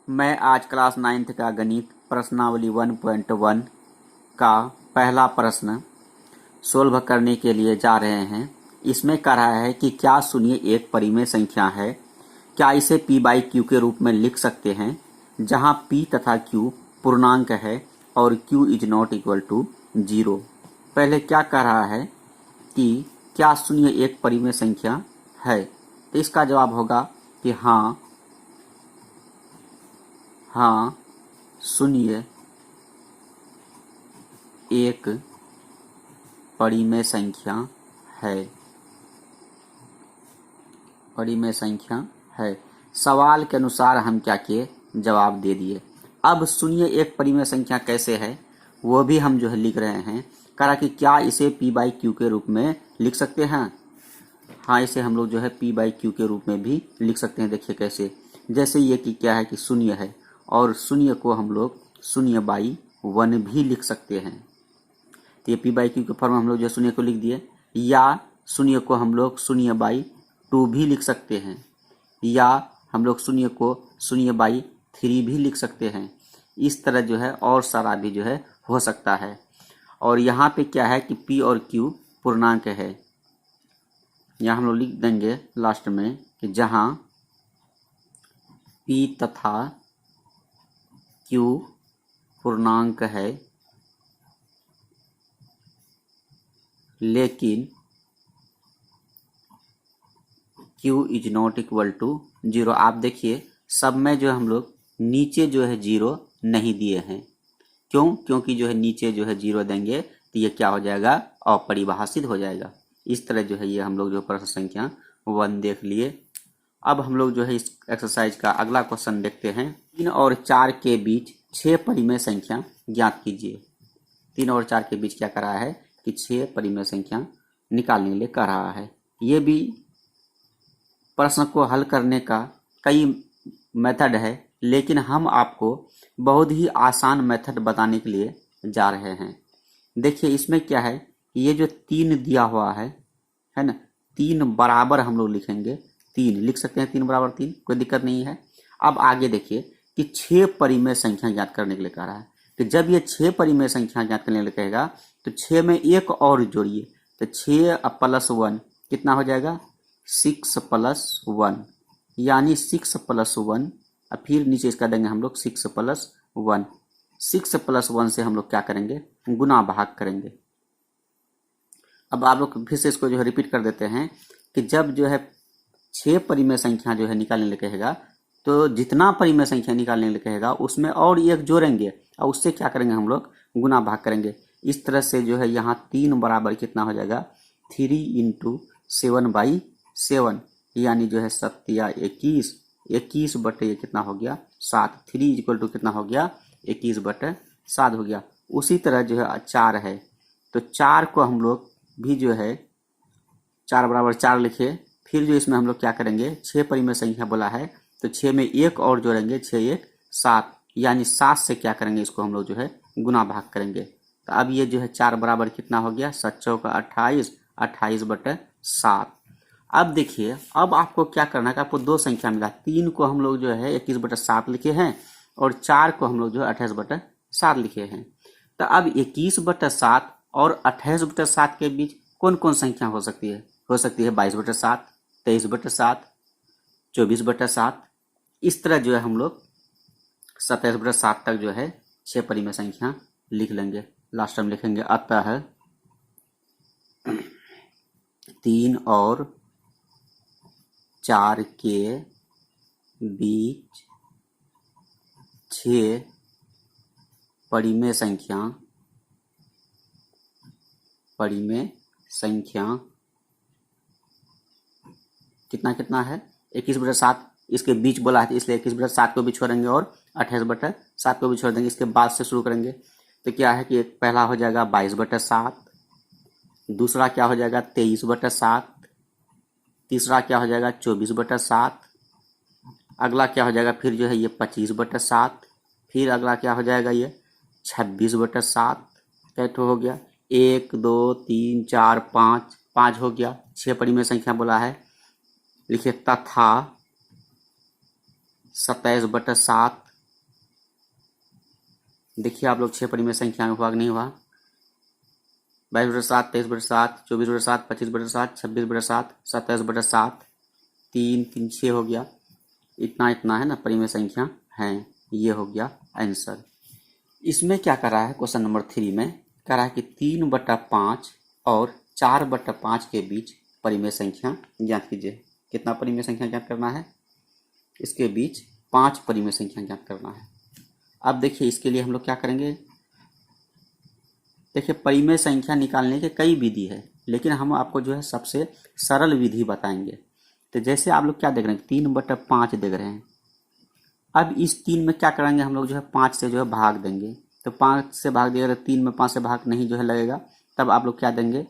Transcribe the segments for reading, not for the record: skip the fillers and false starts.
मैं आज class 9th का गणित प्रश्नावली 1.1 का पहला प्रश्न सोल्व करने के लिए जा रहे हैं। इसमें कह रहा है कि क्या शून्य एक परिमेय संख्या है, क्या इसे p बाई क्यू के रूप में लिख सकते हैं, जहां p तथा q पूर्णांक है और q is not equal to 0। पहले क्या कह रहा है कि क्या शून्य एक परिमेय संख्या है, तो इसका जवाब होगा कि हाँ शून्य एक परिमेय संख्या है। परिमेय संख्या है। सवाल के अनुसार हम क्या किए, जवाब दे दिए। अब शून्य एक परिमेय संख्या कैसे है वो भी हम जो है लिख रहे हैं। कहा कि क्या इसे p बाई क्यू के रूप में लिख सकते हैं। हाँ, इसे हम लोग जो है p बाई क्यू के रूप में भी लिख सकते हैं। देखिए कैसे, जैसे ये कि क्या है कि शून्य है और शून्य को हम लोग शून्य बाई 1 भी लिख सकते हैं। तो ये p बाई क्यू के फॉर्म में हम लोग जो शून्य को लिख दिए, या शून्य को हम लोग शून्य बाई 2 भी लिख सकते हैं, या हम लोग शून्य को शून्य बाई 3 भी लिख सकते हैं। इस तरह जो है और सारा भी जो है हो सकता है। और यहाँ पे क्या है कि p और q पूर्णांक है। यहाँ हम लोग लिख देंगे लास्ट में कि जहाँ p तथा q पूर्णांक है लेकिन q is not equal to 0। आप देखिए सब में जो हम लोग नीचे जो है 0 नहीं दिए हैं। क्यों? क्योंकि जो है नीचे जो है 0 देंगे तो ये क्या हो जाएगा, अपरिभाषित हो जाएगा। इस तरह जो है ये हम लोग जो प्रश्न संख्या 1 देख लिए। अब हम लोग जो है इस एक्सरसाइज का अगला क्वेश्चन देखते हैं। 3 और 4 के बीच 6 परिमेय संख्या ज्ञात कीजिए। 3 और 4 के बीच क्या कर रहा है कि 6 परिमेय संख्या निकालने के लिए कह रहा है। ये भी प्रश्न को हल करने का कई मेथड है, लेकिन हम आपको बहुत ही आसान मेथड बताने के लिए जा रहे हैं। देखिए इसमें क्या है, ये जो 3 दिया हुआ है ना, 3 बराबर हम लोग लिखेंगे। 3 लिख सकते हैं, 3 बराबर 3, कोई दिक्कत नहीं है। अब आगे देखिए कि 6 परिमेय संख्या ज्ञात करने के लिए कह रहा है। तो जब ये 6 परिमेय संख्या ज्ञात करने के लिए कहेगा तो 6 में एक और जोड़िए, तो 6 प्लस 1 कितना हो जाएगा, 6 प्लस 1, यानी 6 प्लस 1। अब फिर नीचे इसका देंगे हम लोग 6 प्लस 1। 6 प्लस 1 से हम लोग क्या करेंगे, गुना भाग करेंगे। अब आप लोग फिर से इसको जो है रिपीट कर देते हैं कि जब जो है 6 परिमेय संख्या जो है निकालने के लिए कहेगा, तो जितना परिमेय संख्या निकालने के लिए कहेगा उसमें और एक जोड़ेंगे और उससे क्या करेंगे, हम लोग गुना भाग करेंगे। इस तरह से जो है यहाँ 3 बराबर कितना हो जाएगा, 3 इंटू 7 बाई 7, यानी जो है 7 या 21, 21 बटे ये कितना हो गया 7। 3 इक्वल टू कितना हो गया, 21 बटे 7 हो गया। उसी तरह जो है 4 है, तो 4 को हम लोग भी जो है 4 बराबर 4 लिखे। फिर जो इसमें हम लोग क्या करेंगे, 6 परिमेय संख्या बोला है तो 6 में एक और जोड़ेंगे, 6 1 7, यानी 7 से क्या करेंगे, इसको हम लोग जो है गुना भाग करेंगे। तो अब ये जो है 4 बराबर कितना हो गया, 7 चौका 28, 28 बटे 7। अब देखिए, अब आपको क्या करना है कि आपको दो संख्या मिला। 3 को हम लोग जो है 21 बटे 7 लिखे हैं और 4 को हम लोग जो है 28 बटे 7 लिखे हैं। तो अब 21 बटे 7 और 28 बटे 7 के बीच कौन कौन संख्या हो सकती है, 22 बटे 7, 23 बटे 7, 24 बटे 7। इस तरह जो है हम लोग 27 बटे 7 तक जो है 6 परिमेय संख्या लिख लेंगे। लास्ट टाइम लिखेंगे, अतः 3 और 4 के बीच 6 परिमेय संख्या कितना कितना है, 21 बटे 7 इसके बीच बोला है, इसलिए 21 बटे 7 को भी छोड़ेंगे और 28 बटे 7 को भी छोड़ देंगे। इसके बाद से शुरू करेंगे तो क्या है कि पहला हो जाएगा 22 बटे 7, दूसरा क्या हो जाएगा 23 बटे 7, तीसरा क्या हो जाएगा 24 बटे 7, अगला क्या हो जाएगा फिर जो है ये 25 बटे 7, फिर अगला क्या हो जाएगा ये 26 बटे 7। कैसे हो गया, 1 2 3 4 5, 5 हो गया। 6 परिमेय संख्या बोला है, लिखिए तथा 27 बटे 7 देखिए आप लोग 6 परिमेय संख्या में हुआ कि नहीं हुआ। 22/7, 23/7, 24/7, 25/7, 26/7, 27/7, 3 3 6 हो गया। इतना है ना परिमेय संख्या है। ये हो गया आंसर। इसमें क्या कर रहा है क्वेश्चन नंबर 3 में, कह रहा है कि 3/5 और 4/5 के बीच परिमेय संख्या ज्ञात कीजिए। कितना परिमेय संख्या ज्ञात करना है? इसके बीच 5 परिमेय संख्या ज्ञात करना है। अब देखिए इसके लिए हम लोग क्या करेंगे। देखिए परिमेय संख्या निकालने के कई विधि है, लेकिन हम आपको जो है सबसे सरल विधि बताएंगे। तो जैसे आप लोग क्या देख रहे हैं, 3/5 देख रहे हैं। अब इस 3 में क्या करेंगे हम लोग, जो है 5 से जो है भाग देंगे। तो 5 से भाग दिया, 3 में 5 से भाग नहीं जो है लगेगा, तब आप लोग क्या देंगे,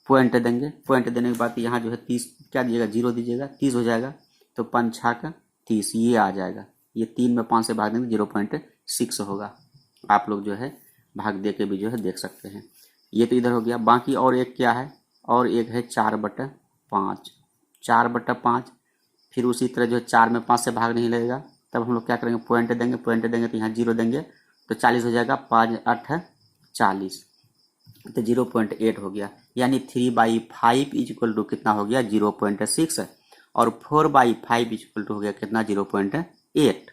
पॉइंट देंगे। पॉइंट देने के बाद यहाँ जो है 30 क्या दीजिएगा, 0 दीजिएगा, 30 हो जाएगा। तो 5 6 30 ये आ जाएगा। ये 3 में 5 से भाग देंगे 0.6 होगा। आप लोग जो है भाग दे के भी जो है देख सकते हैं। ये तो इधर हो गया। बाकी और एक क्या है, और एक है 4/5। 4/5 फिर उसी तरह जो है 4 में 5 से भाग नहीं लगेगा, तब हम लोग क्या करेंगे, पॉइंट देंगे। पॉइंट देंगे तो यहाँ 0 देंगे, तो 40 हो जाएगा। 5 8 40, तो 0.8 हो गया। यानी 3/5 इक्वल टू कितना हो गया, 0.6। और 4/5 इक्वल टू हो गया कितना, 0.8।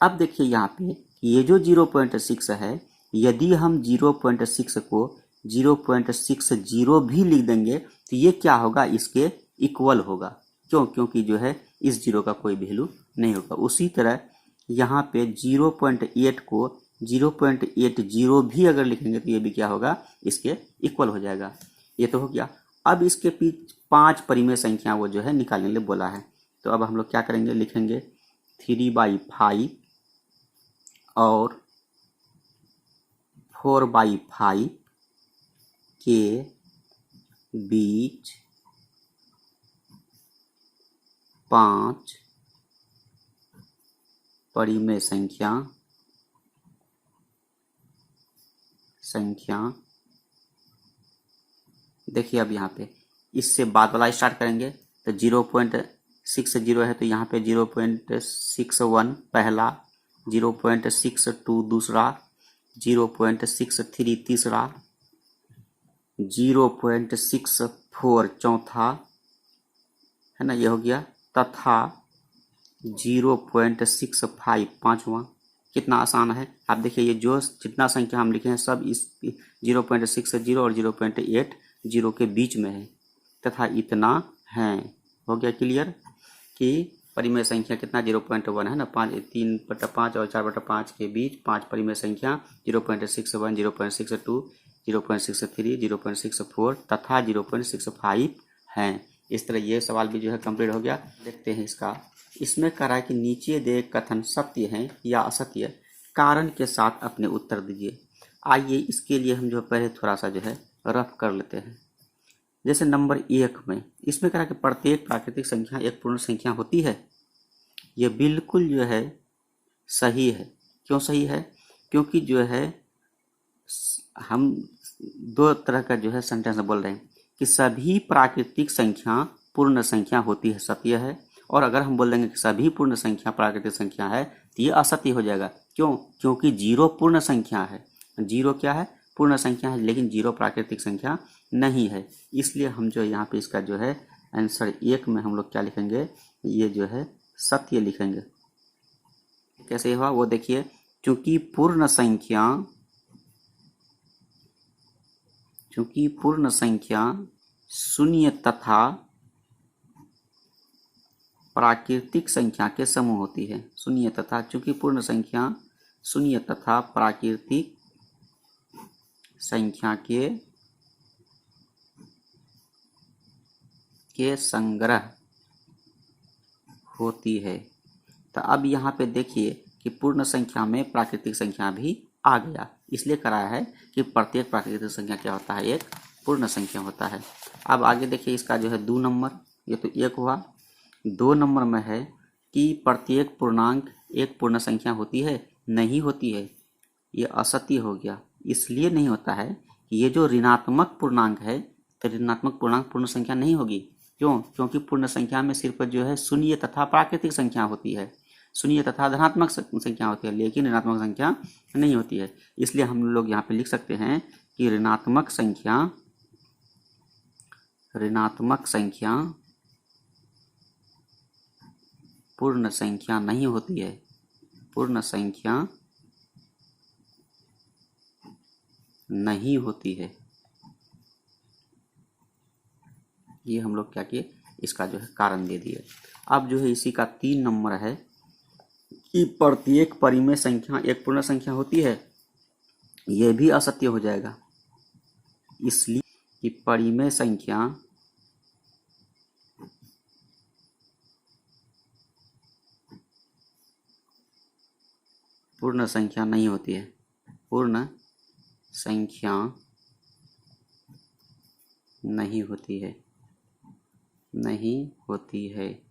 अब देखिए यहाँ पे ये जो 0.6 है, यदि हम 0.6 को 0.60 भी लिख देंगे तो ये क्या होगा, इसके इक्वल होगा। क्यों? क्योंकि जो है इस 0 का कोई वैल्यू नहीं होगा। उसी तरह यहाँ पे 0.8 को 0.80 भी अगर लिखेंगे तो ये भी क्या होगा, इसके इक्वल हो जाएगा। ये तो हो गया। अब इसके पीछे 5 परिमेय संख्या वो जो है निकालने के लिए बोला है। तो अब हम लोग क्या करेंगे, लिखेंगे 3/5 और 4/5 के बीच 5 परिमेय संख्या देखिए अब यहाँ पे इससे बाद वाला स्टार्ट करेंगे। तो 0.60 है, तो यहाँ पे 0.61 पहला, 0.62 दूसरा, 0.63 तीसरा, 0.64 चौथा, है ना, ये हो गया, तथा 0.65 पांचवा। कितना आसान है। आप देखिए ये जो जितना संख्या हम लिखे हैं सब इस 0.60 और 0.80 के बीच में है, तथा इतना है। हो गया क्लियर कि परिमेय संख्या कितना, 0.1 है ना। 3/5 और 4/5 के बीच 5 परिमेय संख्या 0.61, 0.62, 0.63, 0.64 तथा 0.65 हैं। इस तरह ये सवाल भी जो है कंप्लीट हो गया। देखते हैं इसका। इसमें कह रहा है कि नीचे दे कथन सत्य हैं या असत्य, कारण के साथ अपने उत्तर दीजिए। आइए इसके लिए हम जो पहले थोड़ा सा जो है रफ कर लेते हैं। जैसे नंबर 1 में इसमें कह रहा है कि प्रत्येक प्राकृतिक संख्या एक पूर्ण संख्या होती है। यह बिल्कुल जो है सही है। क्यों सही है? क्योंकि जो है हम 2 तरह का जो है सेंटेंस बोल रहे हैं कि सभी प्राकृतिक संख्या पूर्ण संख्या होती है, सत्य है। और अगर हम बोल देंगे कि सभी पूर्ण संख्या प्राकृतिक संख्या है तो ये असत्य हो जाएगा। क्यों? क्योंकि 0 पूर्ण संख्या है। 0 क्या है? पूर्ण संख्या है, लेकिन 0 प्राकृतिक संख्या नहीं है। इसलिए हम जो यहाँ पे इसका जो है आंसर 1 में हम लोग क्या लिखेंगे, ये जो है सत्य लिखेंगे। कैसे हुआ वो देखिए। चूंकि पूर्ण संख्या शून्य तथा प्राकृतिक संख्या के समूह होती है। शून्य तथा, चूंकि पूर्ण संख्या शून्य तथा प्राकृतिक संख्या के संग्रह होती है। तो अब यहाँ पे देखिए कि पूर्ण संख्या में प्राकृतिक संख्या भी आ गया। इसलिए कराया है कि प्रत्येक प्राकृतिक संख्या क्या होता है, एक पूर्ण संख्या होता है। अब आगे देखिए इसका जो है 2 नंबर, ये तो 1 हुआ। 2 नंबर में है कि प्रत्येक पूर्णांक एक पूर्ण संख्या होती है, नहीं होती है। ये असत्य हो गया। इसलिए नहीं होता है कि ये जो ऋणात्मक पूर्णांक है, तो ऋणात्मक पूर्णांक पूर्ण संख्या नहीं होगी। क्यों? क्योंकि पूर्ण संख्या में सिर्फ जो है शून्य तथा प्राकृतिक संख्या होती है। सुनिए, तथा धनात्मक संख्या होती है लेकिन ऋणात्मक संख्या नहीं होती है। इसलिए हम लोग यहाँ पे लिख सकते हैं कि ऋणात्मक संख्या पूर्ण संख्या नहीं होती है, पूर्ण संख्या नहीं होती है। ये हम लोग क्या किए, इसका जो है कारण दे दिए। अब जो है इसी का 3 नंबर है कि प्रत्येक परिमेय संख्या एक पूर्ण संख्या होती है, यह भी असत्य हो जाएगा। इसलिए कि परिमेय संख्या पूर्ण संख्या नहीं होती है, पूर्ण संख्या नहीं होती है, नहीं होती है।